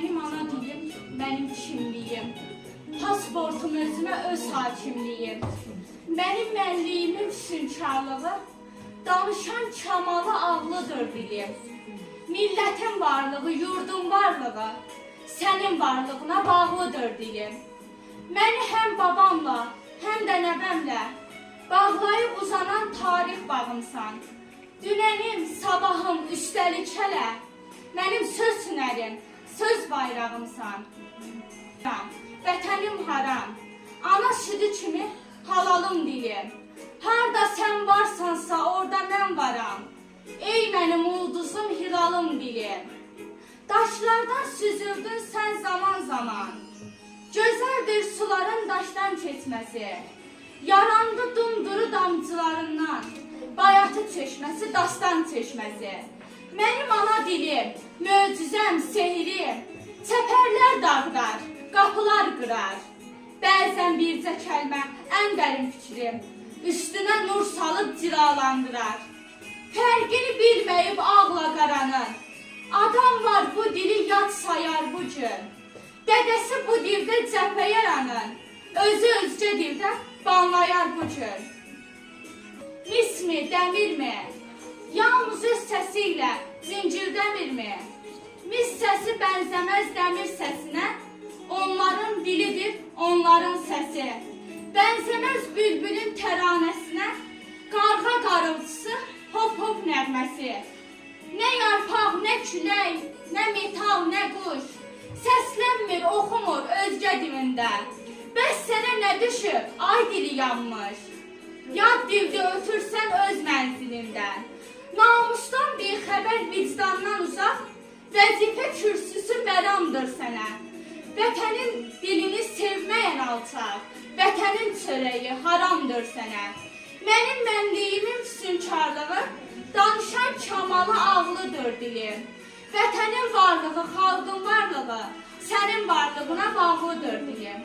Benim ana dilim, benim kimliğim. Pasportum özüme öz hakimliyim. Benim mənliyimin füsunkarlığı, danışan kamalı ağlıdır dilim. Milletin varlığı, yurdun varlığı, senin varlığına bağlıdır dilim. Məni hem babamla, hem de nəvəmlə bağlayıb uzanan tarix bağımsan. Dünənim, sabahım, üstəlik hələ, mənim söz sünərim, söz bayrağımsan. Vətənim haram, ana südü kimi halalım dilim. Harda sen varsansa orada mən varam. Ey mənim ulduzum, hilalım dilim. Daşlardan süzüldün sen zaman zaman. Gözəldir suların daşdan keçməsi. Yarandı dumduru damcılarından. Bayatı çeşməsi, dastan çeşməsi. Mənim ana dilim, möcüzəm, sehrim. Çəpərlər dağlar, qapılar qırar. Bəzən bircə kəlmə, ən dərin fikrim üstünə nur salıb cilalandırar. Fərqini bilməyib ağla qaranın. Adam var bu dili yad sayar bu gün. Dədəsi bu dildə cəbhə yaranın. Özü özcə dildə banlayar bu gün. Mis mi, dəmir mi? Yalnız öz səsiyle zincirdəmirmi? Mis səsi bənzəməz dəmir səsinə. Onların dilidir, onların səsi. Bənzəməz bülbülün təranəsinə. Qarğa qarıltısı, hop hop nəğməsi. Nə yarpaq, nə külək, nə metal, nə quş. Səslənmir, oxumur özgə dilində. Bəs sənə nə düşüb, ay dili yanmış. Yad dildə ötürsən öz mənzilindən. Namusdan bir xəbər vicdandan uzaq. Vəzifə kürsüsü məramdır sənə. Vətənin dilini sevməyən alçaq. Vətənin çörəyi haramdır sənə. Mənim mənliyimin füsunkarlığı, danışan kamalı ağlıdır dilim. Vətənin varlığı, xalqın varlığı, sənin varlığına bağlıdır dilim.